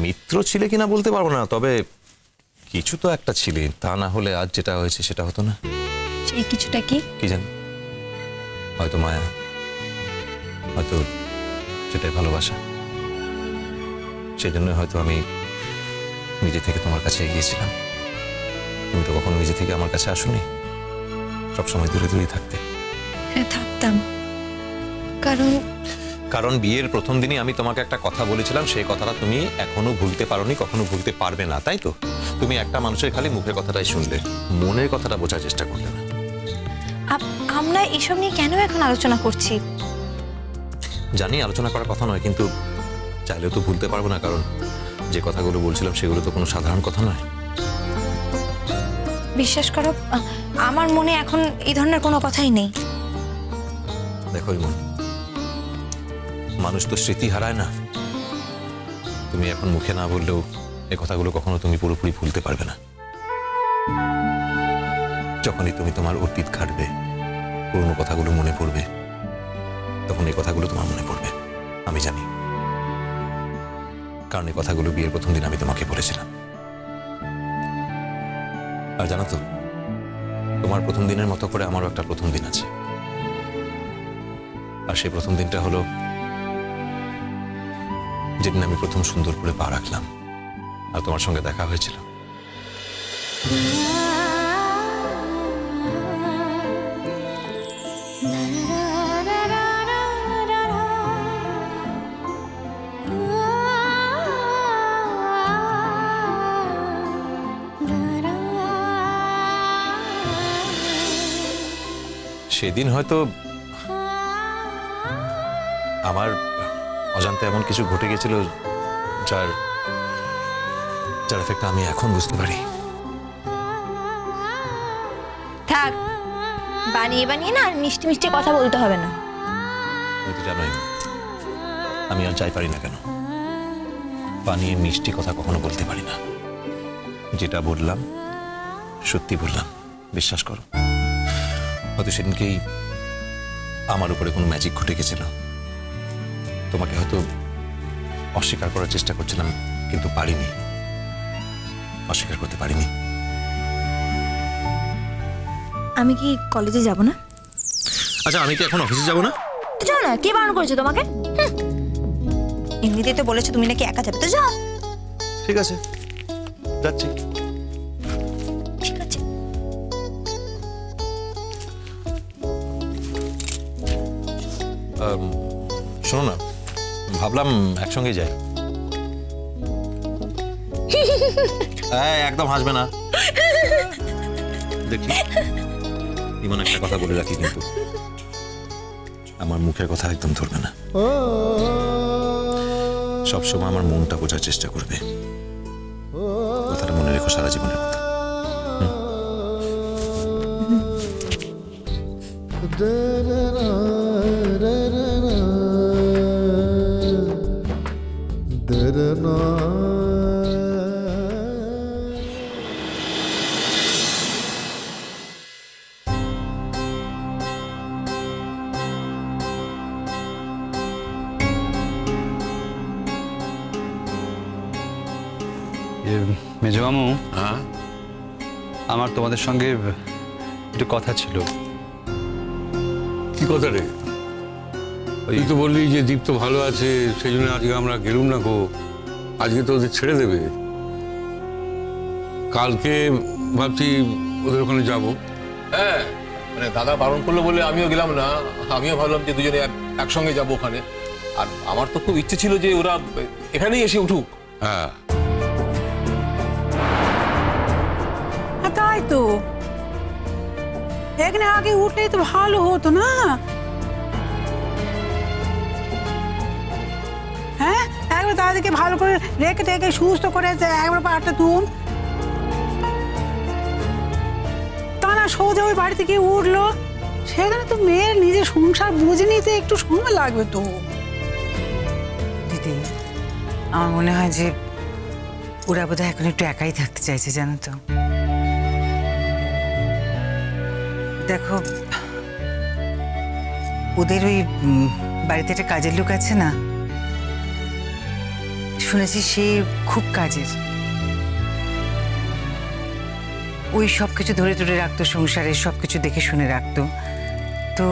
মিত্র ছিলে কিনা বলতে পারবো না, তবে কিছু তো একটা ছিলে, তা না হলে আজ যেটা হয়েছে সেটা হতো না। সেই কিছুটা কি? কি জানি, হয়তো মায়া, হয়তো সেটাই ভালোবাসা। সেই জন্য হয়তো আমি নিজে থেকে তোমার কাছে এগিয়েছিলাম। তুমি তো কখনো নিজে থেকে আমার কাছে আসোনি, সবসময় দূরে দূরেই থাকতে। হ্যাঁ থাকতাম, কারণ বিয়ের প্রথম দিনই আমি তোমাকে একটা কথা বলেছিলাম, সেই কথাটা তুমি এখনো ভুলতে পারোনি, কখনো ভুলতে পারবে না, তাই তো? তুমি একটা মানুষের খালি মুখের কথাটাই শুনলে, মনের কথাটা বোঝার চেষ্টা করলে না। আমরা এসব নিয়ে কেন এখন আলোচনা করছি? জানি আলোচনা করার কথা নয়, কিন্তু চাইলেও তো ভুলতে পারবো না, কারণ যে কথাগুলো বলছিলাম সেগুলো তো কোনো সাধারণ কথা নয়। বিশ্বাস করো, আমার মনে এখন এই ধরনের কোনো কথাই নেই। দেখো ইমন, মানুষ তো স্মৃতি হারায় না। তুমি এখন মুখে না বললেও এই কথাগুলো কখনো তুমি পুরোপুরি ভুলতে পারবে না। যখনই তুমি তোমার অতীত ঘাটবে, পুরনো কথাগুলো মনে পড়বে, তখন এই কথাগুলো তোমার মনে পড়বে, আমি জানি। কারণ এই কথাগুলো বিয়ের প্রথম দিন আমি তোমাকে বলেছিলাম। আর জানো তো, তোমার প্রথম দিনের মতো করে আমারও একটা প্রথম দিন আছে। আর সেই প্রথম দিনটা হলো যেদিন আমি প্রথম সুন্দর করে পা রাখলাম আর তোমার সঙ্গে দেখা হয়েছিল। সেদিন হয়তো আমার অজান্তে এমন কিছু ঘটে গেছিল যার এফেক্ট আমি এখন বুঝতে পারি। থাক, বানিয়ে বানিয়ে না আর মিষ্টি মিষ্টি কথা বলতে হবে না। তুমি তো জানোই আমি আর যাই পারি না কেন, বানিয়ে মিষ্টি কথা কখনো বলতে পারি না। যেটা বললাম সত্যি বললাম, বিশ্বাস করো। হয়তো সেদিনকেই আমার উপরে কোনো ম্যাজিক ঘটে গেছিল। তোমাকে হয়তো অস্বীকার করার চেষ্টা করছিলাম, কিন্তু পারিনি, অস্বীকার করতে পারিনি। আমি কি কলেজে যাব না? আচ্ছা, আমি কি এখন অফিসে যাব না? যাও না, কে বারণ করেছে তোমাকে? এমনিতেই তো বলেছো তুমি নাকি একা যাবে, তো যাও। ঠিক আছে, যাচ্ছি। ঠিক আছে। শোনো না, ভাবলাম একসঙ্গে যাই। একদম হাসবে না দেখি। ইমন, একটা কথা বলে রাখি, কিন্তু আমার মুখের কথা একদম ধরবে না। সবসময় আমার মনটা বোঝার চেষ্টা করবে। কথাটা মনে রেখো সারা জীবনের কথা। মেজমামু, আমার তোমাদের সঙ্গে একটু কথা ছিল। কি কথা রে? তুই তো বললি যে দীপ তো ভালো আছে, সেই জন্য আজকে আমরা গেলুম না গো। আজকে তো ওদের ছেড়ে দেবে, কালকে ভাবছি ওদের ওখানে যাবো। হ্যাঁ, মানে দাদা বারণ করলো বলে আমিও গেলাম না। আমিও ভাবলাম যে দুজনে একসঙ্গে যাবো ওখানে। আর আমার তো খুব ইচ্ছে ছিল যে ওরা এখানেই এসে উঠুক। হ্যাঁ, তাই তো, এখানে আগে উঠলেই তো ভালো হতো না? হ্যাঁ, একবার তাদেরকে ভালো করে রেখে টেকে সুস্থ করে একবার পাটা তুম, তা না সোজা ওই বাড়ি থেকে উঠলো। সেখানে তো মেয়ের নিজের সংসার বুঝে নিতে একটু সময় লাগবে তো। দিদি, আমার মনে হয় যে ওরা বোধহয় এখন একটু একাই থাকতে চাইছে, জানো তো। দেখো, ওদের ওই বাড়িতে একটা কাজের লোক আছে না, শুনেছি সে খুব কাজের, ওই সব কিছু ধরে ধরে রাখতো, সংসারের সব কিছু দেখে শুনে রাখতো। তো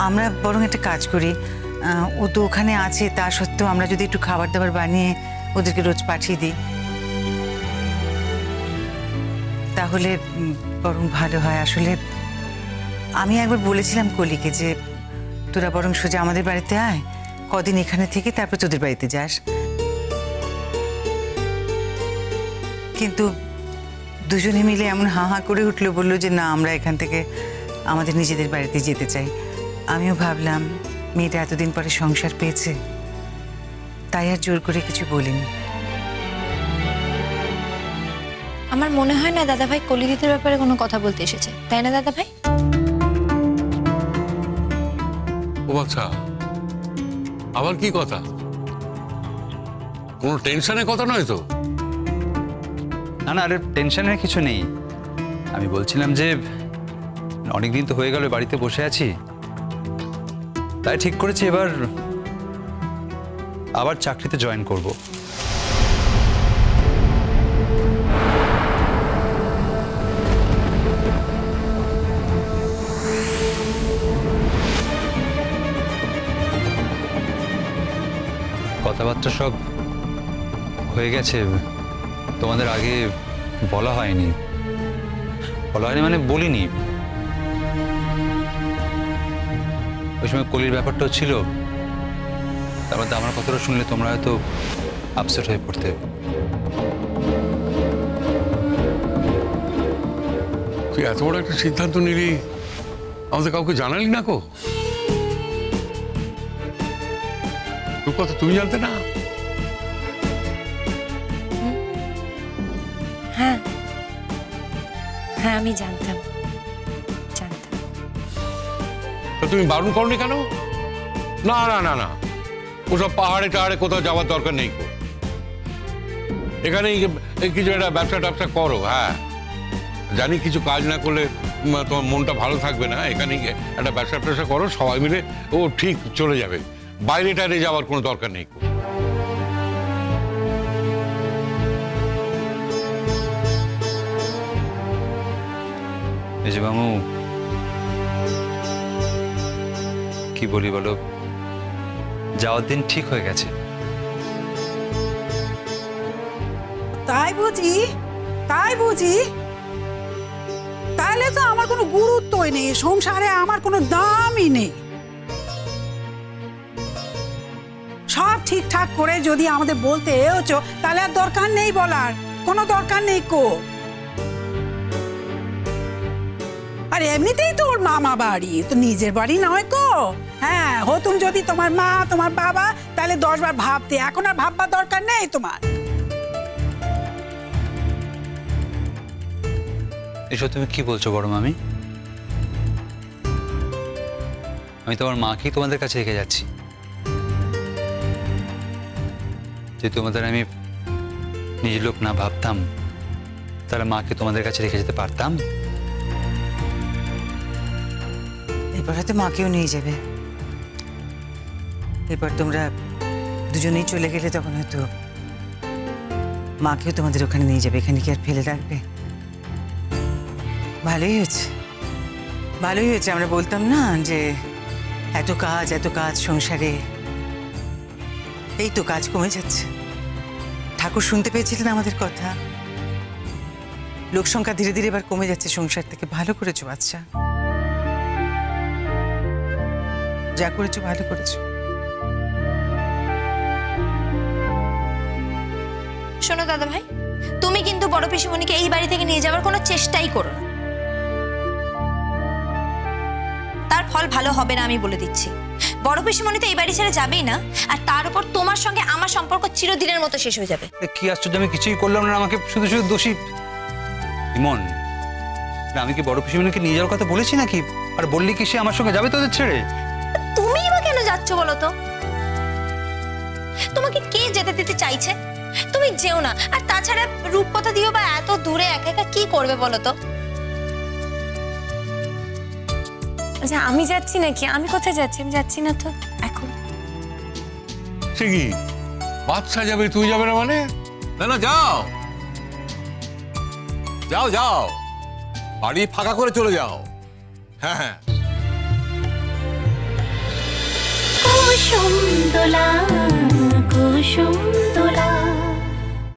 আমরা বরং একটা কাজ করি, ও তো ওখানে আছে, তা সত্ত্বেও আমরা যদি একটু খাবার দাবার বানিয়ে ওদেরকে রোজ পাঠিয়ে দিই তাহলে বরং ভালো হয়। আসলে আমি একবার বলেছিলাম কলিকে যে তোরা বরং সোজা আমাদের বাড়িতে আয়, কদিন এখানে থেকে তারপর তোদের বাড়িতে যাস। কিন্তু দুজনে মিলে এমন হা হা করে উঠলো, বললো যে না, আমরা এখান থেকে আমাদের নিজেদের বাড়িতে যেতে চাই। আমিও ভাবলাম মেয়েটা এতদিন পরে সংসার পেয়েছে, তাই আর জোর করে কিছু বলিনি। আমার মনে হয় না দাদাভাই কলিদিদির ব্যাপারে কোনো কথা বলতে এসেছে, তাই না দাদাভাই? ও আচ্ছা, আবার কি কথা? কোনো টেনশনের কথা নয় তো? না না, আরে টেনশনের কিছু নেই। আমি বলছিলাম যে অনেকদিন তো হয়ে গেল বাড়িতে বসে আছি, তাই ঠিক করেছি এবার আবার চাকরিতে জয়েন করব। কথাবার্তা সব হয়ে গেছে, তোমাদের আগে বলা হয়নি মানে বলিনি। ওই সময় কলির ব্যাপারটাও ছিল, তার মধ্যে আমার কথাটা শুনলে তোমরা হয়তো আপসেট হয়ে পড়তে। তুই এত বড় একটা সিদ্ধান্ত নিলি, আমাদের কাউকে জানালি না কো? তোর কথা তুমি জানতে না? হ্যাঁ হ্যাঁ, আমি জানতাম। তা তুমি বারণ করনি কেন? না না না না, ওসব পাহাড়ে টাহাড়ে কোথাও যাওয়ার দরকার নেই। এখানেই কিছু একটা ব্যবসা করো। হ্যাঁ জানি কিছু কাজ না করলে তোমার মনটা ভালো থাকবে না, এখানে একটা ব্যবসা করো, সবাই মিলে ও ঠিক চলে যাবে। বাইরে টাইরে যাওয়ার কোনো দরকার নেই। মেজবাবু কি বলি বলো, যাওয়ার দিন ঠিক হয়ে গেছে। তাই বুঝি? তাহলে তো আমার কোনো গুরুত্বই নেই, সংসারে আমার কোনো দামই নেই। সব ঠিকঠাক করে যদি আমাদের বলতে হচ্ছে, তাহলে আর দরকার নেই বলার, কোনো দরকার নেই কো। আর এমনিতেই তো ওর মামা বাড়ি, তো নিজের বাড়ি নয় কো। হ্যাঁ, হতুম যদি তোমার মা তোমার বাবা, তাহলে 10 বার ভাবতে, এখন আর ভাববার দরকার নেই তোমার। এসব তুমি কি বলছো বড় মামি? আমি তোমার মাকেই তোমাদের কাছে রেখে যাচ্ছি। যে তোমাদের আমি নিজের লোক না ভাবতাম, তাহলে মাকে তোমাদের কাছে রেখে যেতে পারতাম? এরপর হয়তো মাকেও নিয়ে যাবে। এরপর তোমরা দুজনেই চলে গেলে তখন হয়তো মাকেও তোমাদের ওখানে নিয়ে যাবে। এখানে কি আর ফেলে রাখবে? ভালোই হয়েছে। আমরা বলতাম না যে এত কাজ সংসারে, এই তো কাজ কমে যাচ্ছে। ঠাকুর শুনতে পেয়েছিলেন আমাদের কথা, লোক সংখ্যা ধীরে ধীরে এবার কমে যাচ্ছে সংসার থেকে। ভালো করেছো বাচ্চা, যা করেছো ভালো করেছো। শোনো দাদাভাই, তুমি কিন্তু বড় পিসিমণিকে এই বাড়ি থেকে নিয়ে যাওয়ার কোনো চেষ্টাই করো না, তার ফল ভালো হবে না, আমি বলে দিচ্ছি। বড় পিসিমণি তো এই বাড়ি ছেড়ে যাবেই না, আর তার উপর তোমার সঙ্গে আমার সম্পর্ক চিরদিনের মতো শেষ হয়ে যাবে। কি আশ্চর্য, আমি কিছুই করলাম না, আমাকে শুধু শুধু দোষী। ইমন, আমি কি বড় পিসিমণিকে নিয়ে যাওয়ার কথা বলেছি নাকি? আর বললি কি সে আমার সঙ্গে যাবে তোদের ছেড়ে? তুমি বা কেন যাচ্ছ বলো তো? তোমাকে কে যেতে দিতে চাইছে? তুমি যেও না। আর তাছাড়া রূপকথা দিও বা এত দূরে একা একা কি করবে বলো তো? আচ্ছা, আমি যাচ্ছি নাকি? আমি কোথায় যাচ্ছি? আমি যাচ্ছি না তো এখন। সে কি, বাদশা যাবে, তুই যাবে না মানে? না না, যাও যাও যাও, বাড়ি ফাঁকা করে চলে যাও। হ্যাঁ হ্যাঁ। কুসুম দোলা কুসুম